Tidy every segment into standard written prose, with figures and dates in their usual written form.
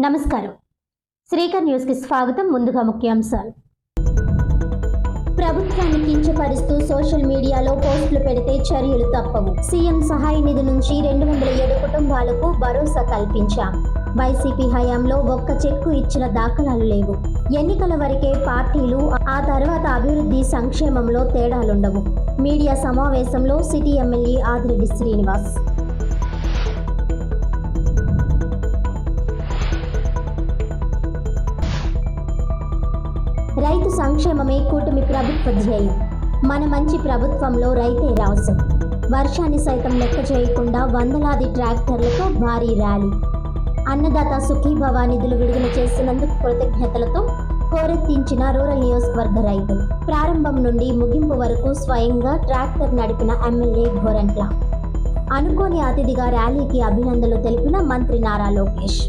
నమస్కారం. శ్రీకర్ న్యూస్ కి స్వాగతం. ముందుగా ముఖ్యాంశాలు. ప్రభుత్వాన్ని కించపరుస్తూ సోషల్ మీడియాలో పోస్టులు పెడితే చర్యలు తప్పవు. సీఎం సహాయ నిధి నుంచి 207 కుటుంబాలకు భరోసా కల్పించాం. వైసీపీ హయాంలో ఒక్క చెక్కు ఇచ్చిన దాఖలాలు లేవు. ఎన్నికల వరకే పార్టీలు, ఆ తర్వాత అభివృద్ధి సంక్షేమంలో తేడాలుండవు. మీడియా సమావేశంలో సిటీ ఎమ్మెల్యే ఆదిరెడ్డి శ్రీనివాస్. రైతు సంక్షేమమే కూటమి ప్రభుత్వ ధ్యేయం. మన మంచి ప్రభుత్వంలో రైతే రాసు. వర్షాన్ని సైతం లెక్క చేయకుండా వందలాది ట్రాక్టర్లతో భారీ ర్యాలీ. అన్నదాత సుఖీభవ నిధులు విడుదల చేసినందుకు కృతజ్ఞతలతో హోరెత్తించిన రూరల్ నియోజకవర్గ రైతులు. ప్రారంభం నుండి ముగింపు వరకు స్వయంగా ట్రాక్టర్ నడిపిన ఎమ్మెల్యే గోరంట్ల. అనుకోని అతిథిగా ర్యాలీకి అభినందనలు తెలిపిన మంత్రి నారా లోకేష్.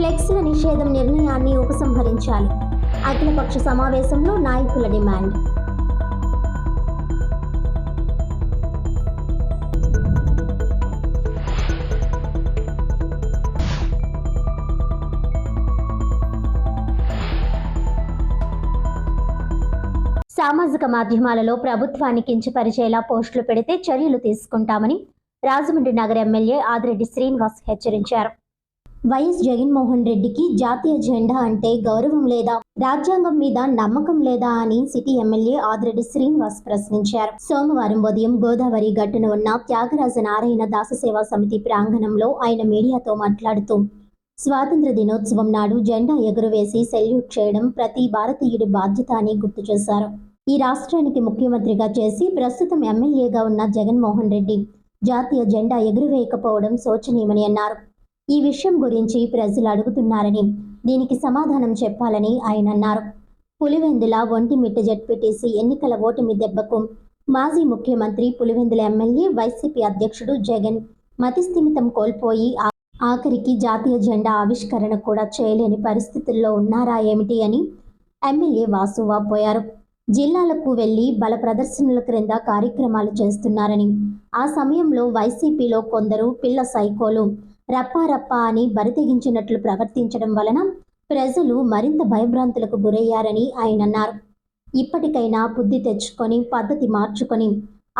ఫ్లెక్స్ల నిషేధం నిర్ణయాన్ని ఉపసంహరించాలి. అఖిలపక్ష సమావేశంలో నాయకుల డిమాండ్. సామాజిక మాధ్యమాలలో ప్రభుత్వాన్ని కించపరిచేలా పోస్టులు పెడితే చర్యలు తీసుకుంటామని రాజమండ్రి నగర ఎమ్మెల్యే ఆదిరెడ్డి శ్రీనివాస్ హెచ్చరించారు. వైఎస్ జగన్మోహన్ రెడ్డికి జాతీయ జెండా అంటే గౌరవం లేదా, రాజ్యాంగం మీద నమ్మకం లేదా అని సిటీ ఎమ్మెల్యే ఆదిరెడ్డి శ్రీనివాస్ ప్రశ్నించారు. సోమవారం ఉదయం గోదావరి గట్టున ఉన్న త్యాగరాజ నారాయణ దాస సేవా సమితి ప్రాంగణంలో ఆయన మీడియాతో మాట్లాడుతూ, స్వాతంత్ర దినోత్సవం నాడు జెండా ఎగురవేసి సెల్యూట్ చేయడం ప్రతి భారతీయుడి బాధ్యత అని గుర్తు చేశారు. ఈ రాష్ట్రానికి ముఖ్యమంత్రిగా చేసి ప్రస్తుతం ఎమ్మెల్యేగా ఉన్న జగన్మోహన్ రెడ్డి జాతీయ జెండా ఎగురవేయకపోవడం శోచనీయమని అన్నారు. ఈ విషయం గురించి ప్రజలు అడుగుతున్నారని, దీనికి సమాధానం చెప్పాలని ఆయన అన్నారు. పులివెందుల ఒంటిమిట్ట జెడ్పీటీసీ ఎన్నికల ఓటమి దెబ్బకు మాజీ ముఖ్యమంత్రి, పులివెందుల ఎమ్మెల్యే, వైసీపీ అధ్యక్షుడు జగన్ మతిస్థిమితం కోల్పోయి ఆఖరికి జాతీయ జెండా ఆవిష్కరణ కూడా చేయలేని పరిస్థితుల్లో ఉన్నారా ఏమిటి అని ఎమ్మెల్యే వాసు వాపోయారు. జిల్లాలకు వెళ్లి బల ప్రదర్శనల క్రింద కార్యక్రమాలు చేస్తున్నారని, ఆ సమయంలో వైసీపీలో కొందరు పిల్ల సైకోలు రప్పారప్ప అని బరితెగించినట్లు ప్రవర్తించడం వలన ప్రజలు మరింత భయభ్రాంతులకు గురయ్యారని ఆయన అన్నారు. ఇప్పటికైనా బుద్ధి తెచ్చుకొని పద్ధతి మార్చుకొని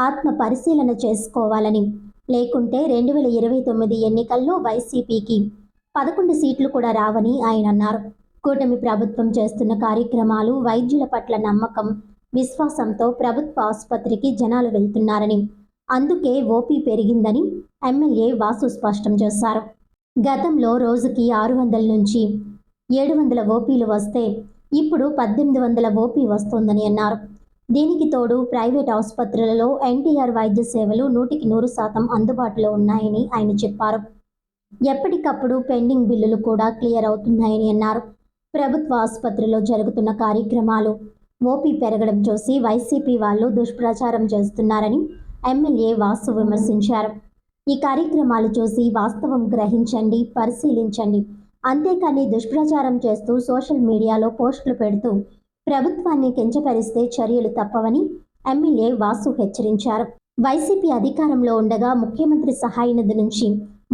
ఆత్మ పరిశీలన చేసుకోవాలని, లేకుంటే 2029 ఎన్నికల్లో వైసీపీకి 11 సీట్లు కూడా రావని ఆయన అన్నారు. కూటమి ప్రభుత్వం చేస్తున్న కార్యక్రమాలు, వైద్యుల పట్ల నమ్మకం, విశ్వాసంతో ప్రభుత్వ ఆసుపత్రికి జనాలు వెళ్తున్నారని, అందుకే ఓపీ పెరిగిందని ఎమ్మెల్యే వాసు స్పష్టం చేశారు. గతంలో రోజుకి 600 నుంచి 700 ఓపీలు వస్తే ఇప్పుడు 1800 ఓపీ వస్తోందని అన్నారు. దీనికి తోడు ప్రైవేట్ ఆసుపత్రులలో ఎన్టీఆర్ వైద్య సేవలు 100% అందుబాటులో ఉన్నాయని ఆయన చెప్పారు. ఎప్పటికప్పుడు పెండింగ్ బిల్లులు కూడా క్లియర్ అవుతున్నాయని అన్నారు. ప్రభుత్వ ఆసుపత్రిలో జరుగుతున్న కార్యక్రమాలు, ఓపీ పెరగడం చూసి వైసీపీ వాళ్ళు దుష్ప్రచారం చేస్తున్నారని ఎమ్మెల్యే వాసు విమర్శించారు. ఈ కార్యక్రమాలు చూసి వాస్తవం గ్రహించండి, పరిశీలించండి. అంతేకాని దుష్ప్రచారం చేస్తూ సోషల్ మీడియాలో పోస్టులు పెడుతూ ప్రభుత్వాన్ని కించపరిస్తే చర్యలు తప్పవని ఎమ్మెల్యే వాసు హెచ్చరించారు. వైసీపీ అధికారంలో ఉండగా ముఖ్యమంత్రి సహాయ నిధి నుంచి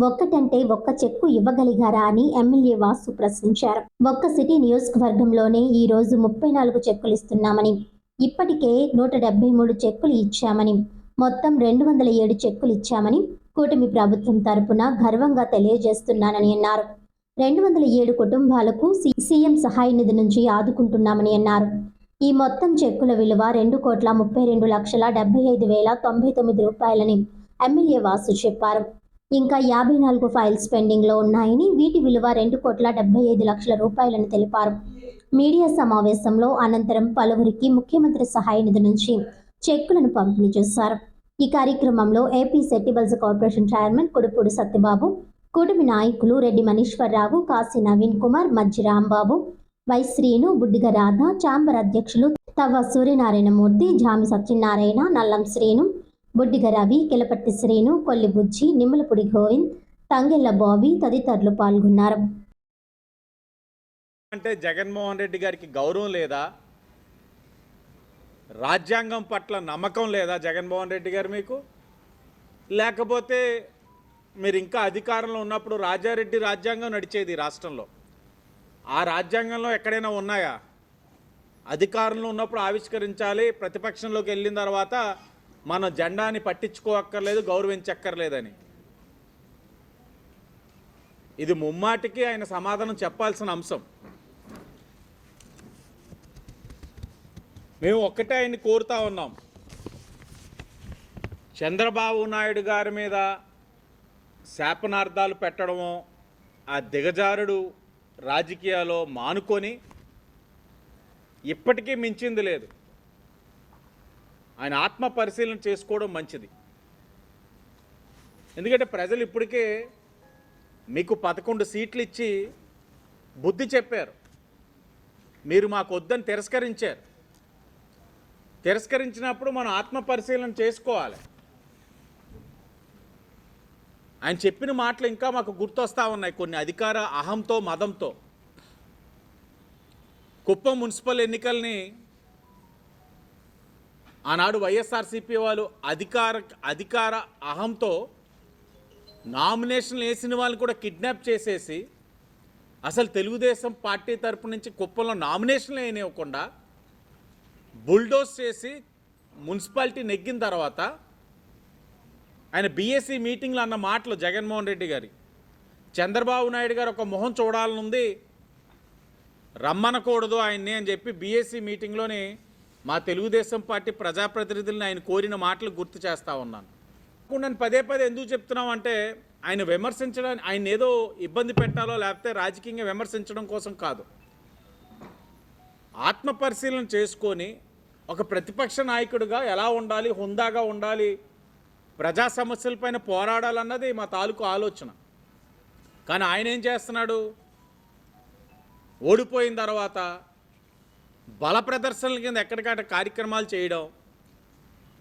ఒక్కటంటే ఒక్క చెక్కు ఇవ్వగలిగారా అని ఎమ్మెల్యే వాసు ప్రశ్నించారు. ఒక్క సిటీ నియోజకవర్గంలోనే ఈ రోజు 34 చెక్కులు ఇస్తున్నామని, ఇప్పటికే 173 చెక్కులు ఇచ్చామని, మొత్తం 207 చెక్కులు ఇచ్చామని కూటమి ప్రభుత్వం తరపున గర్వంగా తెలియజేస్తున్నానని అన్నారు. 207 కుటుంబాలకు సీఎం సహాయ నిధి నుంచి ఆదుకుంటున్నామని అన్నారు. ఈ మొత్తం చెక్కుల విలువ 2,32,75,099 రూపాయలని ఎమ్మెల్యే వాసు చెప్పారు. ఇంకా 54 ఫైల్స్ పెండింగ్లో ఉన్నాయని, వీటి విలువ 2,75,00,000 రూపాయలని తెలిపారు. మీడియా సమావేశంలో అనంతరం పలువురికి ముఖ్యమంత్రి సహాయ నిధి నుంచి చెక్కులను పంపిణీ చేశారు. ఈ కార్యక్రమంలో ఏపీ సెట్టిబల్స్ కార్పొరేషన్ చైర్మన్ కుడుపూడి సత్యబాబు, కూటమి నాయకులు రెడ్డి మనీశ్వరరావు, కాశీ నవీన్ కుమార్, మజ్జి రాంబాబు, వై శ్రీను, బుడ్డిగ రాధ, ఛాంబర్ అధ్యక్షులు తవ్వ సూర్యనారాయణమూర్తి, జామి సత్యనారాయణ, నల్లం శ్రీను, బుడ్డిగ రవి, కిలపట్టి శ్రీను, కొల్లి బుజ్జి, నిమ్మలపూడి గోవింద్, తంగెళ్ల బాబీ తదితరులు పాల్గొన్నారు. అంటే జగన్మోహన్ రెడ్డి గారికి గౌరవం లేదా? రాజ్యాంగం పట్ల నమ్మకం లేదా జగన్మోహన్ రెడ్డి గారు మీకు? లేకపోతే మీరు ఇంకా అధికారంలో ఉన్నప్పుడు రాజారెడ్డి రాజ్యాంగం నడిచేది రాష్ట్రంలో. ఆ రాజ్యాంగంలో ఎక్కడైనా ఉన్నాయా? అధికారంలో ఉన్నప్పుడు ఆవిష్కరించాలి, ప్రతిపక్షంలోకి వెళ్ళిన తర్వాత మన జెండాని పట్టించుకోక్కర్లేదు, గౌరవించక్కర్లేదని. ఇది ముమ్మాటికి ఆయన సమాధానం చెప్పాల్సిన అంశం. మేము ఒక్కటే ఆయన్ని కోరుతా ఉన్నాం, చంద్రబాబు నాయుడు గారి మీద శాపనార్థాలు పెట్టడమో, ఆ దిగజారుడు రాజకీయాల్లో మానుకొని, ఇప్పటికీ మించింది లేదు, ఆయన ఆత్మ పరిశీలన చేసుకోవడం మంచిది. ఎందుకంటే ప్రజలు ఇప్పటికే మీకు 11 సీట్లు ఇచ్చి బుద్ధి చెప్పారు. మీరు మాకు వద్దని తిరస్కరించారు. తిరస్కరించినప్పుడు మనం ఆత్మ పరిశీలన చేసుకోవాలి. ఆయన చెప్పిన మాటలు ఇంకా మాకు గుర్తొస్తూ ఉన్నాయి, కొన్ని అధికార అహంతో మదంతో. కుప్పం మున్సిపల్ ఎన్నికల్ని ఆనాడు వైఎస్ఆర్సీపీ వాళ్ళు అధికార అహంతో నామినేషన్లు వేసిన వాళ్ళని కూడా కిడ్నాప్ చేసేసి, అసలు తెలుగుదేశం పార్టీ తరపు నుంచి కుప్పంలో నామినేషన్లు వేయనివ్వకుండా బుల్డోస్ చేసి మున్సిపాలిటీ నెగ్గిన తర్వాత ఆయన బీఎస్సీ మీటింగ్లో అన్న మాటలు జగన్మోహన్ రెడ్డి గారి, చంద్రబాబు నాయుడు గారు ఒక మొహం చూడాలనుంది, రమ్మనకూడదు ఆయన్ని అని చెప్పి బీఎస్సీ మీటింగ్లోని మా తెలుగుదేశం పార్టీ ప్రజాప్రతినిధులను ఆయన కోరిన మాటలు గుర్తు చేస్తూ ఉన్నాను. నేను పదే ఎందుకు చెప్తున్నాం అంటే, ఆయన విమర్శించడానికి, ఆయన ఏదో ఇబ్బంది పెట్టాలో లేకపోతే రాజకీయంగా విమర్శించడం కోసం కాదు, ఆత్మ పరిశీలన చేసుకొని ఒక ప్రతిపక్ష నాయకుడిగా ఎలా ఉండాలి, హుందాగా ఉండాలి, ప్రజా సమస్యలపైన పోరాడాలన్నది మా తాలూకు ఆలోచన. కానీ ఆయన ఏం చేస్తున్నాడు, ఓడిపోయిన తర్వాత బల ప్రదర్శనల కింద ఎక్కడికక్కడ కార్యక్రమాలు చేయడం.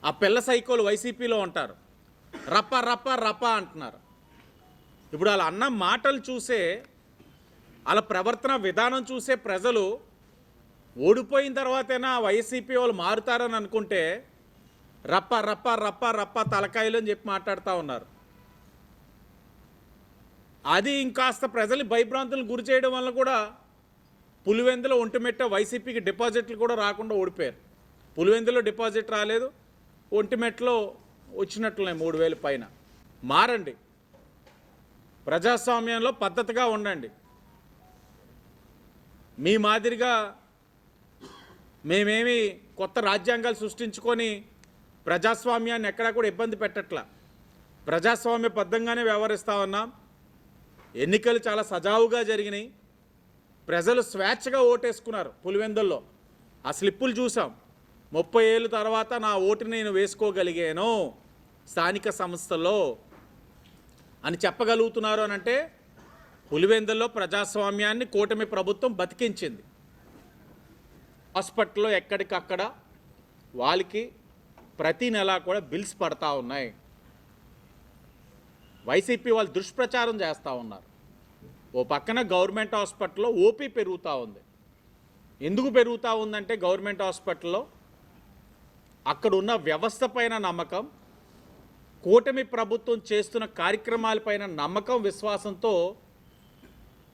ఆ పిల్ల సైకోలు వైసీపీలో ఉంటారు, రప్ప రప్ప రప్ప అంటున్నారు. ఇప్పుడు వాళ్ళ అన్న మాటలు చూసే, వాళ్ళ ప్రవర్తన విధానం చూసే ప్రజలు ఓడిపోయిన తర్వాతైనా వైసీపీ వాళ్ళు మారుతారని అనుకుంటే రప్ప రప్ప రప్ప రప్ప తలకాయలు అని చెప్పి మాట్లాడుతూ ఉన్నారు. అది ఇంకాస్త ప్రజలు భయభ్రాంతులను గురి చేయడం వల్ల కూడా పులివెందులో ఒంటిమిట్ట వైసీపీకి డిపాజిట్లు కూడా రాకుండా ఓడిపోయారు. పులివెందులో డిపాజిట్ రాలేదు, ఒంటిమిట్టలో వచ్చినట్లున్నాయి 3000 పైన. మారండి, ప్రజాస్వామ్యంలో పద్ధతిగా ఉండండి. మీ మాదిరిగా మేమేమి కొత్త రాజ్యాంగాలు సృష్టించుకొని ప్రజాస్వామ్యాన్ని ఎక్కడా కూడా ఇబ్బంది పెట్టట్లా. ప్రజాస్వామ్యబద్ధంగానే వ్యవహరిస్తూ ఉన్నాం. ఎన్నికలు చాలా సజావుగా జరిగినాయి. ప్రజలు స్వేచ్ఛగా ఓటేసుకున్నారు. పులివెందుల్లో ఆ స్లిప్పులు చూసాం. 30 ఏళ్ళ తర్వాత నా ఓటుని నేను వేసుకోగలిగాను స్థానిక సంస్థల్లో అని చెప్పగలుగుతున్నారు అని అంటే, పులివెందుల్లో ప్రజాస్వామ్యాన్ని కూటమి ప్రభుత్వం బతికించింది. హాస్పిటల్లో ఎక్కడికక్కడ వాళ్ళకి ప్రతి నెల కూడా బిల్స్ పడతా ఉన్నాయి. వైసీపీ వాళ్ళు దుష్ప్రచారం చేస్తూ ఉన్నారు. ఓ పక్కన గవర్నమెంట్ హాస్పిటల్లో ఓపీ పెరుగుతూ ఉంది. ఎందుకు పెరుగుతూ ఉందంటే, గవర్నమెంట్ హాస్పిటల్లో అక్కడ ఉన్న వ్యవస్థ పైన నమ్మకం, కూటమి ప్రభుత్వం చేస్తున్న కార్యక్రమాలపైన నమ్మకం, విశ్వాసంతో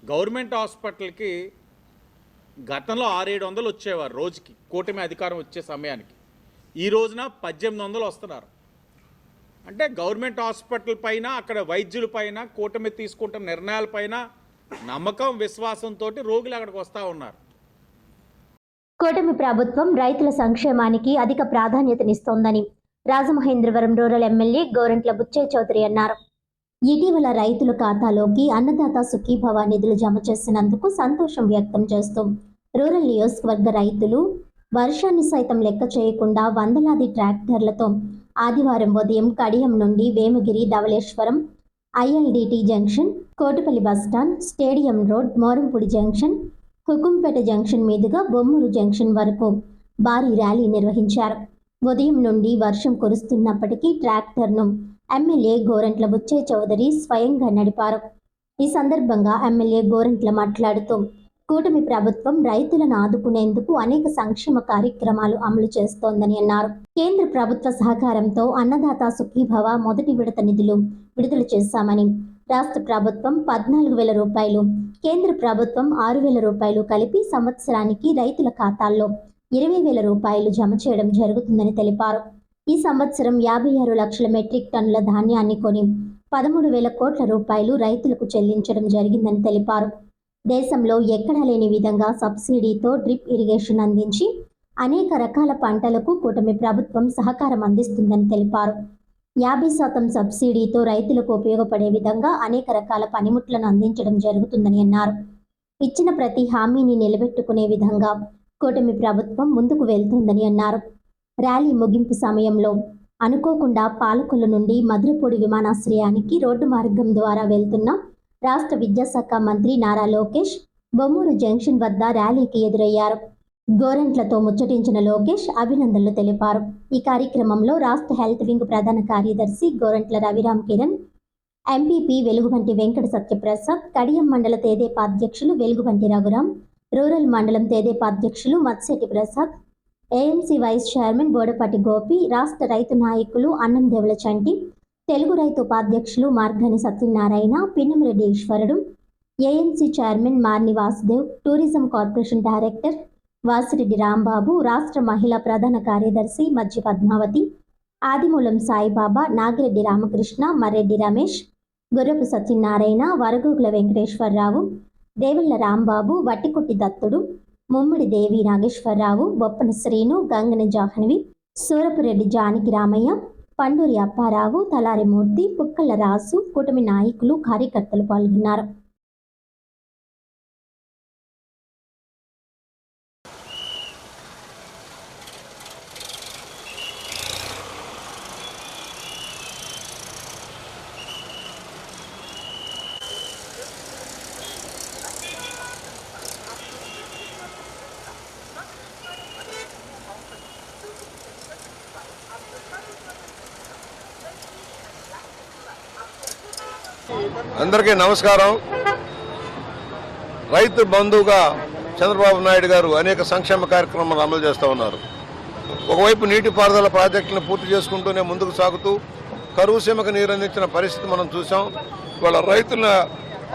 గవర్నమెంట్ హాస్పిటల్కి గతంలో 600-700 వచ్చేవారు రోజుకి, కూటమి అధికారం వచ్చే సమయానికి. ఈ రోజున 1800 వస్తున్నారు. అంటే గవర్నమెంట్ హాస్పిటల్ పైన, అక్కడ వైద్యుల పైన, కూటమి తీసుకుంటున్న నిర్ణయాలపైన నమ్మకం, విశ్వాసంతో రోగులు అక్కడికి వస్తూ ఉన్నారు. కూటమి ప్రభుత్వం రైతుల సంక్షేమానికి అధిక ప్రాధాన్యతనిస్తోందని రాజమహేంద్రవరం రూరల్ ఎమ్మెల్యే గోరంట్ల బుచ్చయ్య చౌదరి అన్నారు. ఇటీవల రైతుల ఖాతాలోకి అన్నదాత సుఖీభవ నిధులు జమ చేసినందుకు సంతోషం వ్యక్తం చేస్తూ రూరల్ నియోజకవర్గ రైతులు వర్షాన్ని సైతం లెక్క చేయకుండా వందలాది ట్రాక్టర్లతో ఆదివారం ఉదయం కడియం నుండి Vemagiri, Dhavaleswaram, ILTD junction, Kotipalli bus stand, stadium road, Morampudi junction, Hukumpeta junction మీదుగా బొమ్మూరు జంక్షన్ వరకు భారీ ర్యాలీ నిర్వహించారు. ఉదయం నుండి వర్షం కురుస్తున్నప్పటికీ ట్రాక్టర్ను ఎమ్మెల్యే గోరంట్ల బుచ్చయ్య చౌదరి స్వయంగా నడిపారు. ఈ సందర్భంగా ఎమ్మెల్యే గోరంట్ల మాట్లాడుతూ కూటమి ప్రభుత్వం రైతులను ఆదుకునేందుకు అనేక సంక్షేమ కార్యక్రమాలు అమలు చేస్తోందని అన్నారు. కేంద్ర ప్రభుత్వ సహకారంతో అన్నదాత సుఖీభవ మొదటి విడత నిధులు విడుదల చేశామని, రాష్ట్ర ప్రభుత్వం 14,000 రూపాయలు, కేంద్ర ప్రభుత్వం 6,000 రూపాయలు కలిపి సంవత్సరానికి రైతుల ఖాతాల్లో 20,000 రూపాయలు జమ చేయడం జరుగుతుందని తెలిపారు. ఈ సంవత్సరం 56 లక్షల మెట్రిక్ టన్నుల ధాన్యాన్ని కొని 13,000 కోట్ల రూపాయలు రైతులకు చెల్లించడం జరిగిందని తెలిపారు. దేశంలో ఎక్కడా లేని విధంగా సబ్సిడీతో డ్రిప్ ఇరిగేషన్ అందించి అనేక రకాల పంటలకు కూటమి ప్రభుత్వం సహకారం అందిస్తుందని తెలిపారు. 50% సబ్సిడీతో రైతులకు ఉపయోగపడే విధంగా అనేక రకాల పనిముట్లను అందించడం జరుగుతుందని అన్నారు. ఇచ్చిన ప్రతి హామీని నిలబెట్టుకునే విధంగా కూటమి ప్రభుత్వం ముందుకు వెళ్తుందని అన్నారు. ర్యాలీ ముగింపు సమయంలో అనుకోకుండా పాలకొల్లు నుండి మధురపూడి విమానాశ్రయానికి రోడ్డు మార్గం ద్వారా వెళ్తున్న రాష్ట్ర విద్యాశాఖ మంత్రి నారా లోకేష్ బొమ్మూరు జంక్షన్ వద్ద ర్యాలీకి ఎదురయ్యారు. గోరంట్లతో ముచ్చటించిన లోకేష్ అభినందనలు తెలిపారు. ఈ కార్యక్రమంలో రాష్ట్ర హెల్త్ వింగ్ ప్రధాన కార్యదర్శి గోరంట్ల రవిరామ్ కిరణ్, ఎంపీపీ వెలుగుబంటి వెంకట సత్యప్రసాద్, కడియం మండల తెదేపా అధ్యక్షులు వెలుగుబంటి రఘురాం, రూరల్ మండలం తెదేపా అధ్యక్షులు Matsyati Prasad, AMC vice chairman Bodapati Gopi, రాష్ట్ర రైతు నాయకులు అన్నం దేవుల చంటి, తెలుగు రైతు ఉపాధ్యక్షులు Margani Satyanarayana, Pinnamireddy Eswarudu, AMC chairman Marni Vasudev, tourism corporation director Vasireddy Rambabu, రాష్ట్ర మహిళా ప్రధాన కార్యదర్శి మధ్య పద్మావతి, ఆదిమూలం సాయిబాబా, నాగిరెడ్డి రామకృష్ణ, మర్రెడ్డి రమేష్, గుర్రపు సత్యనారాయణ, వరగోగుల వెంకటేశ్వరరావు, దేవల్ల రాంబాబు, వట్టికుట్టి దత్తుడు, ముమ్మిడి దేవి నాగేశ్వరరావు, బొప్పన శ్రీను, గంగన జాహ్నవి, సూరపురెడ్డి జానకి రామయ్య, పండూరి అప్పారావు, తలారి మూర్తి, పుక్కల రాసు, కూటమి నాయకులు, కార్యకర్తలు పాల్గొన్నారు. అందరికీ నమస్కారం. రైతు బంధువుగా చంద్రబాబు నాయుడు గారు అనేక సంక్షేమ కార్యక్రమాలు అమలు చేస్తూ ఉన్నారు. ఒకవైపు నీటిపారుదల ప్రాజెక్టులను పూర్తి చేసుకుంటూనే ముందుకు సాగుతూ కరువు సీమకు నీరు అందించిన పరిస్థితి మనం చూసాం. వాళ్ళ రైతులను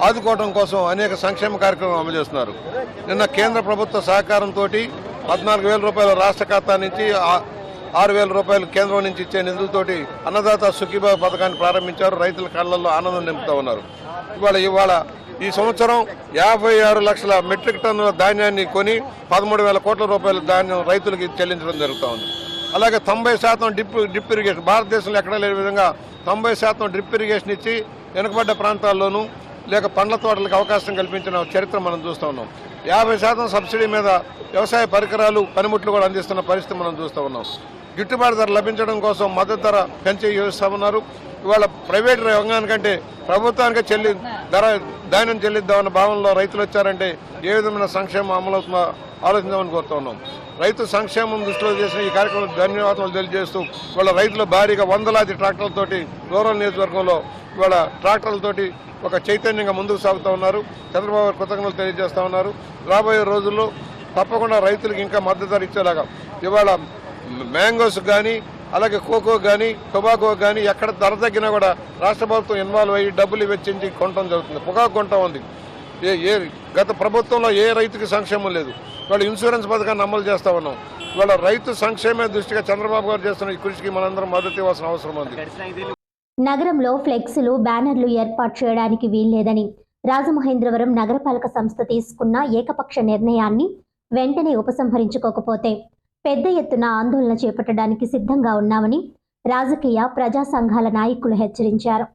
ఆదుకోవడం కోసం అనేక సంక్షేమ కార్యక్రమాలు అమలు చేస్తున్నారు. నిన్న కేంద్ర ప్రభుత్వ సహకారంతో 14,000 రూపాయల రాష్ట్ర ఖాతా నుంచి 6,000 రూపాయలు కేంద్రం నుంచి ఇచ్చే నిధులతోటి అన్నదాత సుఖీభావ పథకాన్ని ప్రారంభించారు. రైతుల కళ్ళల్లో ఆనందం నింపుతూ ఉన్నారు. ఇవాళ ఈ సంవత్సరం 56 లక్షల మెట్రిక్ టన్నుల ధాన్యాన్ని కొని 13,000 కోట్ల రూపాయల ధాన్యం రైతులకి చెల్లించడం జరుగుతూ ఉంది. అలాగే 90% డ్రిప్ ఇరిగేషన్, భారతదేశంలో ఎక్కడా లేని విధంగా 90% డ్రిప్ ఇరిగేషన్ ఇచ్చి వెనుకబడ్డ ప్రాంతాల్లోనూ లేక పండ్ల తోటలకు అవకాశం కల్పించిన చరిత్ర మనం చూస్తూ ఉన్నాం. 50% సబ్సిడీ మీద వ్యవసాయ పరికరాలు, పనిముట్లు కూడా అందిస్తున్న పరిస్థితి మనం చూస్తూ ఉన్నాం. గిట్టుబాటు ధర లభించడం కోసం మద్దతు ధర పెంచి యోచిస్తూ ఉన్నారు. ఇవాళ ప్రైవేట్ రంగానికంటే ప్రభుత్వానికి ధాన్యం చెల్లిద్దామన్న భావనలో రైతులు వచ్చారంటే ఏ విధమైన సంక్షేమం అమలవుతుందో ఆలోచించామని కోరుతూ ఉన్నాం. రైతు సంక్షేమం దృష్టిలో చేసిన ఈ కార్యక్రమం ధన్యవాదాలు తెలియజేస్తూ ఇవాళ రైతులు భారీగా వందలాది ట్రాక్టర్లతోటి రూరల్ నియోజకవర్గంలో ఇవాళ ట్రాక్టర్లతోటి ఒక చైతన్యంగా ముందుకు సాగుతూ ఉన్నారు. చంద్రబాబు కృతజ్ఞతలు తెలియజేస్తూ ఉన్నారు. రాబోయే రోజుల్లో తప్పకుండా రైతులకు ఇంకా మద్దతు ధర ఇచ్చేలాగా ఇవాళ మ్యాంగోస్ కానీ అలాగే కోకో కానీ టొబాకో కానీ ఎక్కడ ధర తగ్గినా కూడా రాష్ట్ర ప్రభుత్వం ఇన్వాల్వ్ అయ్యి డబ్బులు వెచ్చించి కొనడం జరుగుతుంది. పొగాకు కొంటా ఉంది. గత ప్రభుత్వంలో ఏ రైతుకి సంక్షేమం లేదు. ఇవాళ ఇన్సూరెన్స్ పథకాన్ని అమలు చేస్తూ ఉన్నాం. ఇవాళ రైతు సంక్షేమ దృష్టిగా చంద్రబాబు గారు చేస్తున్న ఈ కృషికి మనందరం మద్దతు ఇవ్వాల్సిన అవసరం ఉంది. నగరంలో ఫ్లెక్సీలు, బ్యానర్లు ఏర్పాటు చేయడానికి వీల్లేదని రాజమహేంద్రవరం నగరపాలక సంస్థ తీసుకున్న ఏకపక్ష నిర్ణయాన్ని వెంటనే ఉపసంహరించుకోకపోతే పెద్ద ఎత్తున ఆందోళన చేపట్టడానికి సిద్ధంగా ఉన్నామని రాజకీయ ప్రజా సంఘాల నాయకులు హెచ్చరించారు.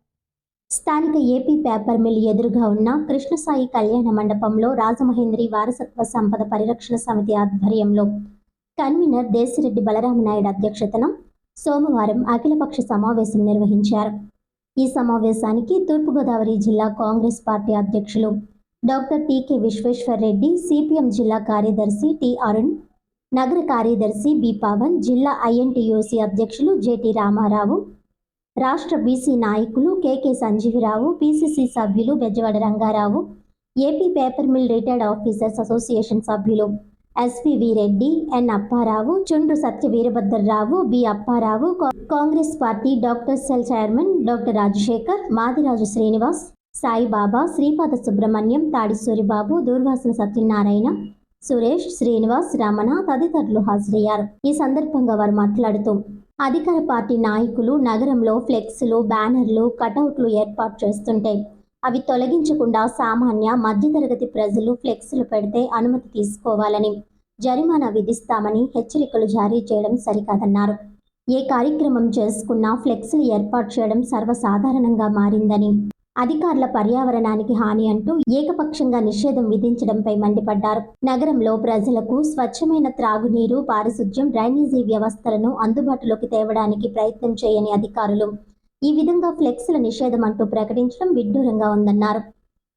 స్థానిక ఏపీ పేపర్ మిల్ ఎదురుగా ఉన్న కృష్ణసాయి కళ్యాణ మండపంలో రాజమహేంద్రి వారసత్వ సంపద పరిరక్షణ సమితి ఆధ్వర్యంలో కన్వీనర్ దేశిరెడ్డి బలరామనాయుడు అధ్యక్షతన సోమవారం అఖిలపక్ష సమావేశం నిర్వహించారు. ఈ సమావేశానికి తూర్పుగోదావరి జిల్లా కాంగ్రెస్ పార్టీ అధ్యక్షులు doctor T K Vishweshwar Reddy, CPM జిల్లా కార్యదర్శి టి అరుణ్, నగర కార్యదర్శి బి పవన్, జిల్లా ఐఎన్టీయూసీ అధ్యక్షులు జెటి రామారావు, రాష్ట్ర బీసీ నాయకులు కేకే సంజీవిరావు, పీసీసీ సభ్యులు Bezawada Rangarao, AP paper mill retired officers association సభ్యులు SVV Reddy, N Apparao, Chundru Satya Veerabhadrarao, B Apparao, Congress party doctor cell chairman doctor Rajasekhar, Madiraju Srinivas, Saibaba, Sripada Subrahmanyam, Tadi Suribabu, Durvasula Satyanarayana, Suresh, Srinivas, Ramana తదితరులు హాజరయ్యారు. ఈ సందర్భంగా వారు మాట్లాడుతూ అధికార పార్టీ నాయకులు నగరంలో ఫ్లెక్స్లు, బ్యానర్లు, కటౌట్లు ఏర్పాటు చేస్తుంటే అవి తొలగించకుండా సామాన్య మధ్యతరగతి ప్రజలు ఫ్లెక్స్లు పెడితే అనుమతి తీసుకోవాలని, జరిమానా విధిస్తామని హెచ్చరికలు జారీ చేయడం సరికాదన్నారు. ఏ కార్యక్రమం చేసుకున్నా ఫ్లెక్స్లు ఏర్పాటు చేయడం సర్వసాధారణంగా మారిందని, అధికారుల పర్యావరణానికి హాని అంటూ ఏకపక్షంగా నిషేధం విధించడంపై మండిపడ్డారు. నగరంలో ప్రజలకు స్వచ్ఛమైన త్రాగునీరు, పారిశుధ్యం, డ్రైనేజీ వ్యవస్థలను అందుబాటులోకి తేవడానికి ప్రయత్నం చేయని అధికారులు ఈ విధంగా ఫ్లెక్స్ల నిషేధం అంటూ ప్రకటించడం విడ్డూరంగా ఉందన్నారు.